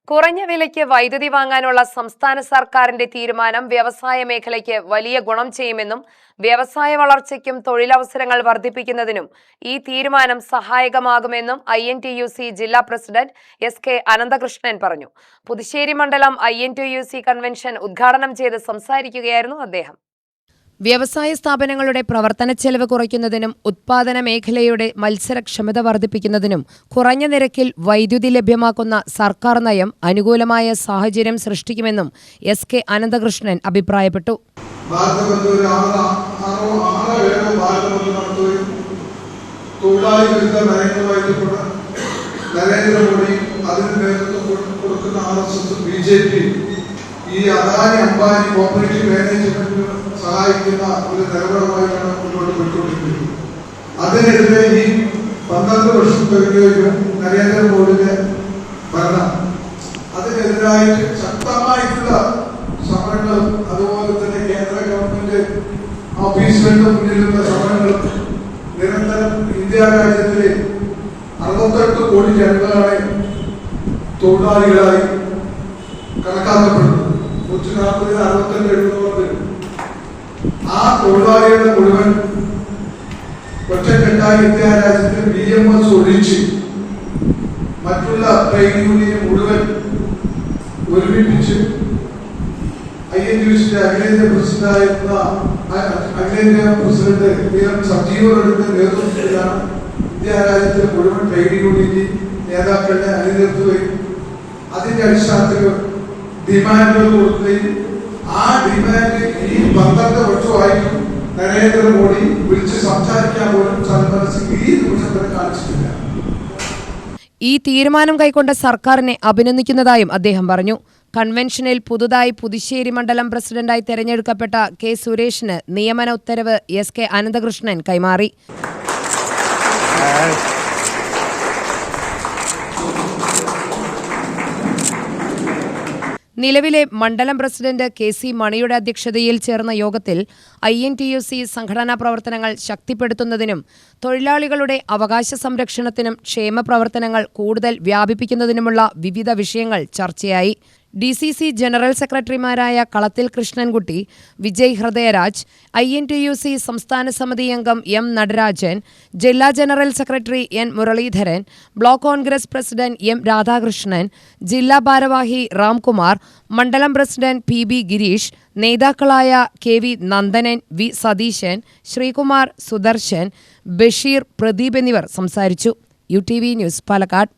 കുറഞ്ഞ വിലയ്ക്ക് വൈദ്യുതി വാങ്ങാനുള്ള സംസ്ഥാന സർക്കാരിന്റെ തീരുമാനം വ്യവസായ മേഖലയ്ക്ക് വലിയ ഗുണം ചെയ്യുമെന്നും വ്യവസായ വളർച്ചയ്ക്കും തൊഴിലവസരങ്ങൾ വർദ്ധിപ്പിക്കുന്നതിനും ഈ തീരുമാനം സഹായകമാകുമെന്നും INTUC ജില്ലാ പ്രസിഡന്റ് SK അനന്തകൃഷ്ണൻ പറഞ്ഞു. പുതുശ്ശേരി മണ്ഡലം INTUC കൺവെൻഷൻ ഉദ്ഘാടനം ചെയ്ത് സംസാരിക്കുകയായിരുന്നു അദ്ദേഹം. വ്യവസായ സ്ഥാപനങ്ങളുടെ പ്രവർത്തന ചെലവ് കുറയ്ക്കുന്നതിനും ഉത്പാദന മേഖലയുടെ മത്സരക്ഷമത വർദ്ധിപ്പിക്കുന്നതിനും കുറഞ്ഞ നിരക്കിൽ വൈദ്യുതി ലഭ്യമാക്കുന്ന സർക്കാർ നയം അനുകൂലമായ സാഹചര്യം സൃഷ്ടിക്കുമെന്നും SK അനന്തകൃഷ്ണൻ അഭിപ്രായപ്പെട്ടു. ഈ അദാനി അംബാനി കോപ്പറേറ്റീവ് മാനേജ്മെന്റ് സഹായിക്കുന്ന ഒരു നിലപാടുമായിട്ടാണ് മുന്നോട്ട് പോയിക്കൊണ്ടിരിക്കുന്നത്. അതിനെതിരെ ഈ 12 വർഷം കഴിഞ്ഞ നരേന്ദ്രമോദിയുടെ ഭരണം അതിനെതിരായിട്ട് ശക്തമായിട്ടുള്ള സമരങ്ങളും അതുപോലെ തന്നെ കേന്ദ്ര ഗവൺമെന്റ് ഓഫീസുകളുടെ മുന്നിലുള്ള സമരങ്ങളും നിരന്തരം ഇന്ത്യ രാജ്യത്തിലെ 68 കോടി ജനങ്ങളാണ് തൊഴിലാളികളായി കണക്കാക്കപ്പെടുന്നത്. 140-62 വരും. ആ തൊഴിലാളികളുടെ മുഴുവൻ ഒറ്റക്കെട്ടായി ഇന്ത്യ രാജ്യത്തിൽ BMS ഒഴിച്ച് മറ്റുള്ള ട്രേഡ് യൂണിയൻ മുഴുവൻ ഒരുമിപ്പിച്ച് INTUC അഖിലേന്ത്യാ പ്രസിഡന്റായിരുന്ന അഖിലേന്ത്യാ പ്രസിഡന്റ് സജീവരുടെ നേതൃത്വത്തിലാണ് ഇന്ത്യ രാജ്യത്തിലെ മുഴുവൻ ട്രേഡ് യൂണിയൻ നേതാക്കളുടെ അണിനിരത്തുകയും അതിന്റെ അടിസ്ഥാനത്തിൽ ഡിമാൻഡുകൾ കൊടുക്കുകയും ആ ഡിമാൻഡ് ഈ 12 വർഷമായിട്ടും നരേന്ദ്രമോദി വിളിച്ച് സംസാരിക്കാൻ പോലും സന്മനസ്സിൽ ഈ നിമിഷം വരെ കാണിച്ചിട്ടില്ല. ഈ തീരുമാനം കൈക്കൊണ്ട സർക്കാരിനെ അഭിനന്ദിക്കുന്നതായും അദ്ദേഹം പറഞ്ഞു. കൺവെൻഷനിൽ പുതുതായി പുതുശ്ശേരി മണ്ഡലം പ്രസിഡന്റായി തെരഞ്ഞെടുക്കപ്പെട്ട K സുരേഷിന് നിയമന ഉത്തരവ് SK അനന്തകൃഷ്ണൻ കൈമാറി. നിലവിലെ മണ്ഡലം പ്രസിഡന്റ് KC മണിയുടെ അധ്യക്ഷതയിൽ ചേർന്ന യോഗത്തിൽ INTUC സംഘടനാ പ്രവർത്തനങ്ങൾ ശക്തിപ്പെടുത്തുന്നതിനും തൊഴിലാളികളുടെ അവകാശ സംരക്ഷണത്തിനും ക്ഷേമ പ്രവർത്തനങ്ങൾ കൂടുതൽ വ്യാപിപ്പിക്കുന്നതിനുമുള്ള വിവിധ വിഷയങ്ങൾ ചർച്ചയായി. DCC ജനറൽ സെക്രട്ടറിമാരായ കളത്തിൽ കൃഷ്ണൻകുട്ടി, വിജയ് ഹൃദയരാജ്, INTUC സംസ്ഥാന സമിതി അംഗം M നടരാജൻ, ജില്ലാ general secretary N Muraleedharan, block Congress president M Radhakrishnan, ജില്ലാ ഭാരവാഹി രാംകുമാർ, മണ്ഡലം പ്രസിഡന്റ് PB ഗിരീഷ്, നേതാക്കളായ KV നന്ദനൻ, V സതീശൻ, ശ്രീകുമാർ, സുദർശൻ, ബഷീർ, പ്രദീപ് എന്നിവർ സംസാരിച്ചു. UTV news, Palakkad.